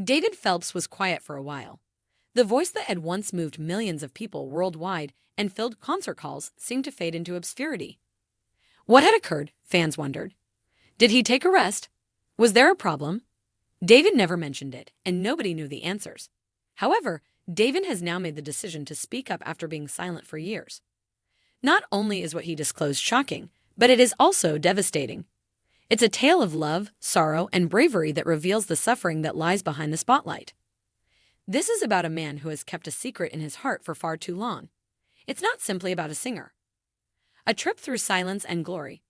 David Phelps was quiet for a while. The voice that had once moved millions of people worldwide and filled concert halls seemed to fade into obscurity. What had occurred, fans wondered. Did he take a rest? Was there a problem? David never mentioned it, and nobody knew the answers. However, David has now made the decision to speak up after being silent for years. Not only is what he disclosed shocking, but it is also devastating. It's a tale of love, sorrow, and bravery that reveals the suffering that lies behind the spotlight. This is about a man who has kept a secret in his heart for far too long. It's not simply about a singer. A trip through silence and glory.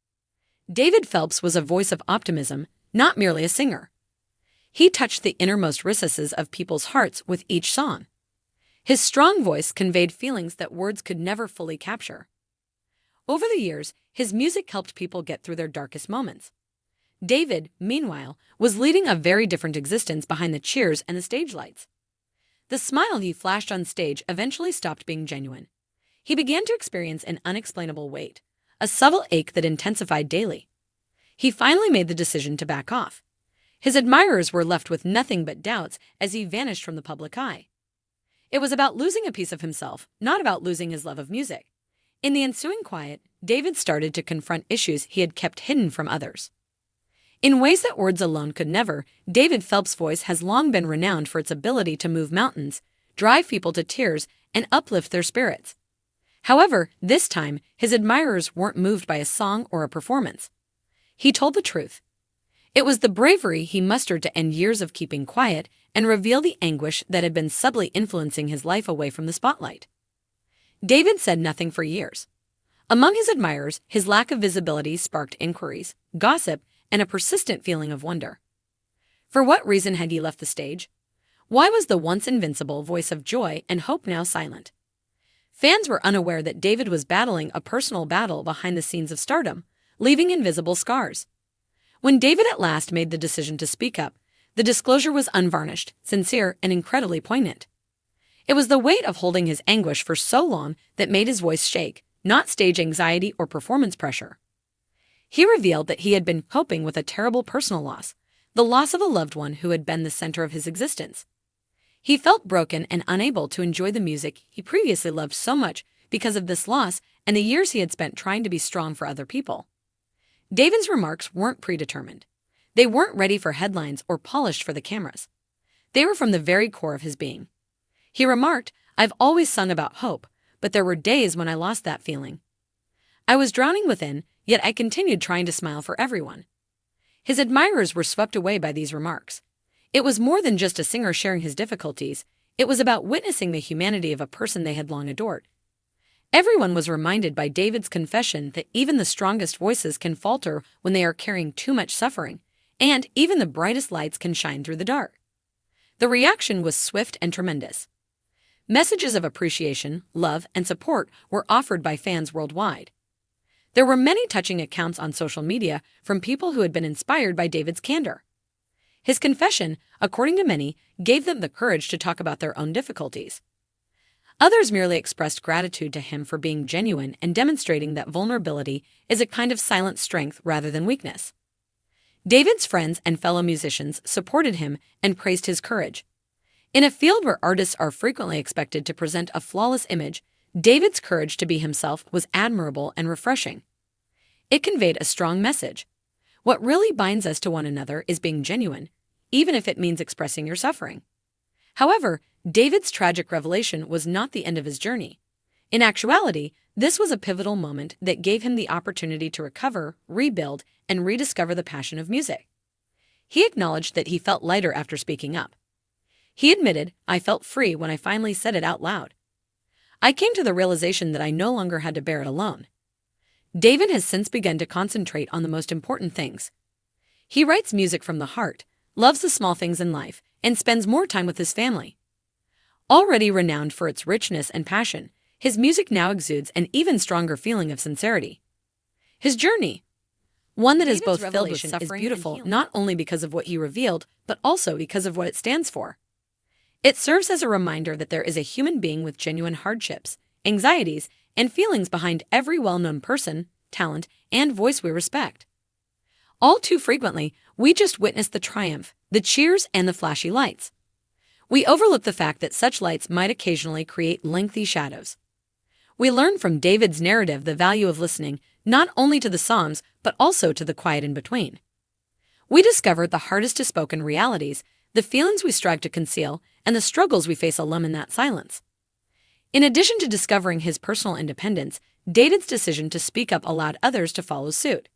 David Phelps was a voice of optimism, not merely a singer. He touched the innermost recesses of people's hearts with each song. His strong voice conveyed feelings that words could never fully capture. Over the years, his music helped people get through their darkest moments. David, meanwhile, was leading a very different existence behind the cheers and the stage lights. The smile he flashed on stage eventually stopped being genuine. He began to experience an unexplainable weight, a subtle ache that intensified daily. He finally made the decision to back off. His admirers were left with nothing but doubts as he vanished from the public eye. It was about losing a piece of himself, not about losing his love of music. In the ensuing quiet, David started to confront issues he had kept hidden from others. In ways that words alone could never, David Phelps' voice has long been renowned for its ability to move mountains, drive people to tears, and uplift their spirits. However, this time, his admirers weren't moved by a song or a performance. He told the truth. It was the bravery he mustered to end years of keeping quiet and reveal the anguish that had been subtly influencing his life away from the spotlight. David said nothing for years. Among his admirers, his lack of visibility sparked inquiries, gossip, and a persistent feeling of wonder. For what reason had he left the stage? Why was the once invincible voice of joy and hope now silent? Fans were unaware that David was battling a personal battle behind the scenes of stardom, leaving invisible scars. When David at last made the decision to speak up, the disclosure was unvarnished, sincere, and incredibly poignant. It was the weight of holding his anguish for so long that made his voice shake, not stage anxiety or performance pressure. He revealed that he had been coping with a terrible personal loss, the loss of a loved one who had been the center of his existence. He felt broken and unable to enjoy the music he previously loved so much because of this loss and the years he had spent trying to be strong for other people. David's remarks weren't predetermined. They weren't ready for headlines or polished for the cameras. They were from the very core of his being. He remarked, "I've always sung about hope, but there were days when I lost that feeling. I was drowning within, yet I continued trying to smile for everyone." His admirers were swept away by these remarks. It was more than just a singer sharing his difficulties. It was about witnessing the humanity of a person they had long adored. Everyone was reminded by David's confession that even the strongest voices can falter when they are carrying too much suffering, and even the brightest lights can shine through the dark. The reaction was swift and tremendous. Messages of appreciation, love, and support were offered by fans worldwide. There were many touching accounts on social media from people who had been inspired by David's candor. His confession, according to many, gave them the courage to talk about their own difficulties. Others merely expressed gratitude to him for being genuine and demonstrating that vulnerability is a kind of silent strength rather than weakness. David's friends and fellow musicians supported him and praised his courage. In a field where artists are frequently expected to present a flawless image, David's courage to be himself was admirable and refreshing. It conveyed a strong message. What really binds us to one another is being genuine, even if it means expressing your suffering. However, David's tragic revelation was not the end of his journey. In actuality, this was a pivotal moment that gave him the opportunity to recover, rebuild, and rediscover the passion of music. He acknowledged that he felt lighter after speaking up. He admitted, "I felt free when I finally said it out loud. I came to the realization that I no longer had to bear it alone." David has since begun to concentrate on the most important things. He writes music from the heart, loves the small things in life, and spends more time with his family. Already renowned for its richness and passion, his music now exudes an even stronger feeling of sincerity. His journey, one that is both filled with suffering is beautiful not only because of what he revealed, but also because of what it stands for. It serves as a reminder that there is a human being with genuine hardships, anxieties, and feelings behind every well-known person, talent, and voice we respect. All too frequently, we just witness the triumph, the cheers, and the flashy lights. We overlook the fact that such lights might occasionally create lengthy shadows. We learn from David's narrative the value of listening not only to the Psalms but also to the quiet in between. We discover the hardest to spoken realities, the feelings we strive to conceal, and the struggles we face alone in that silence. In addition to discovering his personal independence, David's decision to speak up allowed others to follow suit.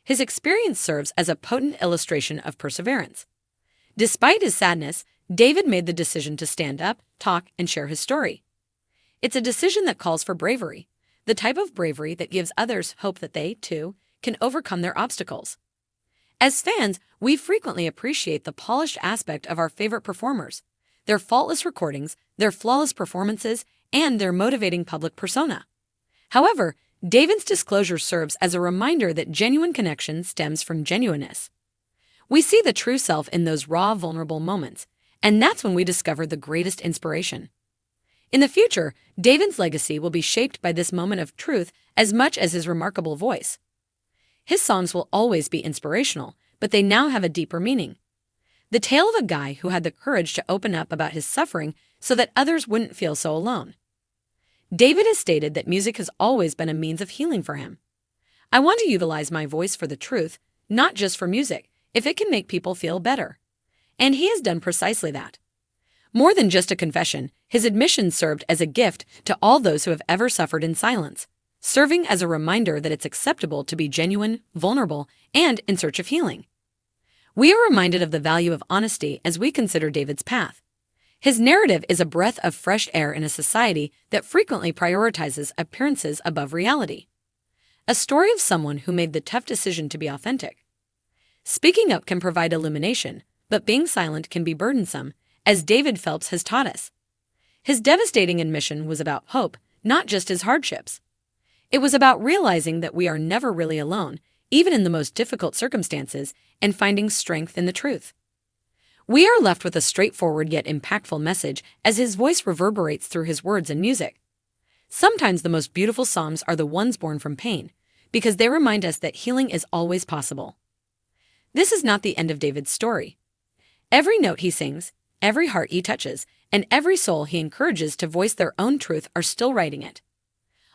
His experience serves as a potent illustration of perseverance. Despite his sadness, David made the decision to stand up, talk, and share his story. It's a decision that calls for bravery, the type of bravery that gives others hope that they, too, can overcome their obstacles. As fans, we frequently appreciate the polished aspect of our favorite performers, their faultless recordings, their flawless performances, and their motivating public persona. However, David's disclosure serves as a reminder that genuine connection stems from genuineness. We see the true self in those raw, vulnerable moments, and that's when we discover the greatest inspiration. In the future, David's legacy will be shaped by this moment of truth as much as his remarkable voice. His songs will always be inspirational, but they now have a deeper meaning. The tale of a guy who had the courage to open up about his suffering so that others wouldn't feel so alone. David has stated that music has always been a means of healing for him. I want to utilize my voice for the truth, not just for music, if it can make people feel better. And he has done precisely that. More than just a confession, his admission served as a gift to all those who have ever suffered in silence, serving as a reminder that it's acceptable to be genuine, vulnerable, and in search of healing. We are reminded of the value of honesty as we consider David's path. His narrative is a breath of fresh air in a society that frequently prioritizes appearances above reality. A story of someone who made the tough decision to be authentic. Speaking up can provide illumination, but being silent can be burdensome, as David Phelps has taught us. His devastating admission was about hope, not just his hardships. It was about realizing that we are never really alone, even in the most difficult circumstances, and finding strength in the truth. We are left with a straightforward yet impactful message as his voice reverberates through his words and music. Sometimes the most beautiful psalms are the ones born from pain, because they remind us that healing is always possible. This is not the end of David's story. Every note he sings, every heart he touches, and every soul he encourages to voice their own truth are still writing it.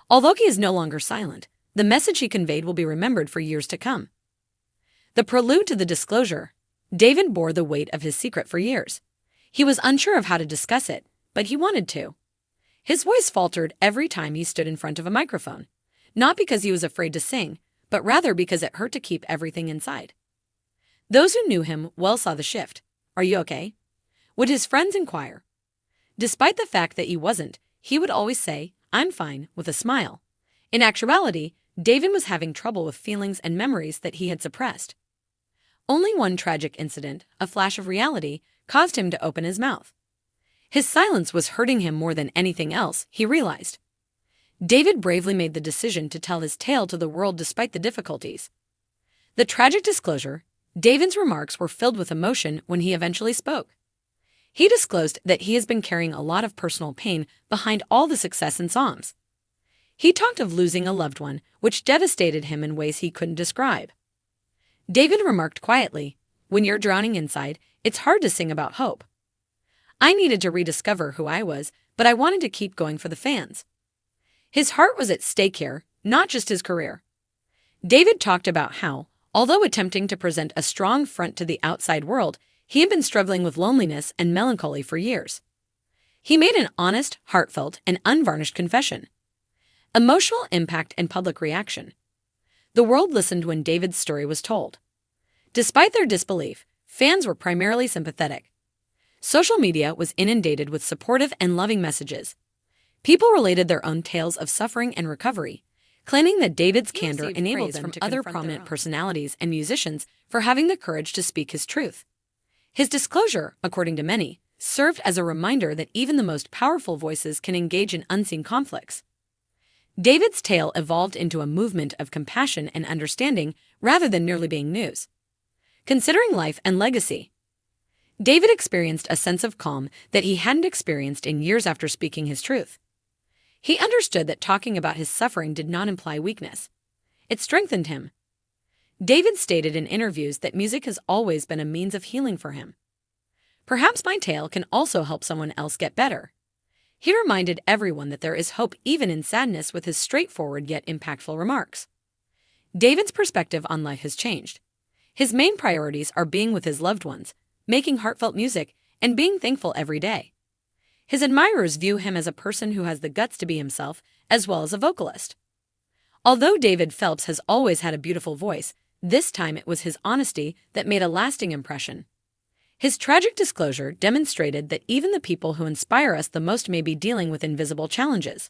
Although he is no longer silent, the message he conveyed will be remembered for years to come. The prelude to the disclosure. David bore the weight of his secret for years. He was unsure of how to discuss it, but he wanted to. His voice faltered every time he stood in front of a microphone, not because he was afraid to sing, but rather because it hurt to keep everything inside. Those who knew him well saw the shift. "Are you okay?" would his friends inquire. Despite the fact that he wasn't, he would always say, "I'm fine," with a smile. In actuality, David was having trouble with feelings and memories that he had suppressed. Only one tragic incident, a flash of reality, caused him to open his mouth. His silence was hurting him more than anything else, he realized. David bravely made the decision to tell his tale to the world despite the difficulties. The tragic disclosure. David's remarks were filled with emotion when he eventually spoke. He disclosed that he has been carrying a lot of personal pain behind all the success in Psalms. He talked of losing a loved one, which devastated him in ways he couldn't describe. David remarked quietly, "When you're drowning inside, it's hard to sing about hope. I needed to rediscover who I was, but I wanted to keep going for the fans." His heart was at stake here, not just his career. David talked about how, although attempting to present a strong front to the outside world, he had been struggling with loneliness and melancholy for years. He made an honest, heartfelt, and unvarnished confession. Emotional impact and public reaction. The world listened when David's story was told. Despite their disbelief, fans were primarily sympathetic. Social media was inundated with supportive and loving messages. People related their own tales of suffering and recovery, claiming that David's candor enabled them to other prominent personalities and musicians for having the courage to speak his truth. His disclosure, according to many, served as a reminder that even the most powerful voices can engage in unseen conflicts. David's tale evolved into a movement of compassion and understanding rather than merely being news. Considering life and legacy. David experienced a sense of calm that he hadn't experienced in years after speaking his truth. He understood that talking about his suffering did not imply weakness. It strengthened him. David stated in interviews that music has always been a means of healing for him. Perhaps my tale can also help someone else get better. He reminded everyone that there is hope even in sadness with his straightforward yet impactful remarks. David's perspective on life has changed. His main priorities are being with his loved ones, making heartfelt music, and being thankful every day. His admirers view him as a person who has the guts to be himself, as well as a vocalist. Although David Phelps has always had a beautiful voice, this time it was his honesty that made a lasting impression. His tragic disclosure demonstrated that even the people who inspire us the most may be dealing with invisible challenges.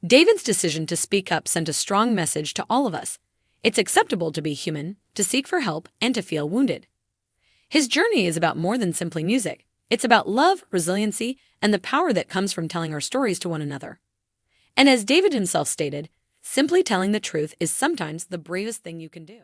David's decision to speak up sent a strong message to all of us. It's acceptable to be human, to seek for help, and to feel wounded. His journey is about more than simply music. It's about love, resiliency, and the power that comes from telling our stories to one another. And as David himself stated, simply telling the truth is sometimes the bravest thing you can do.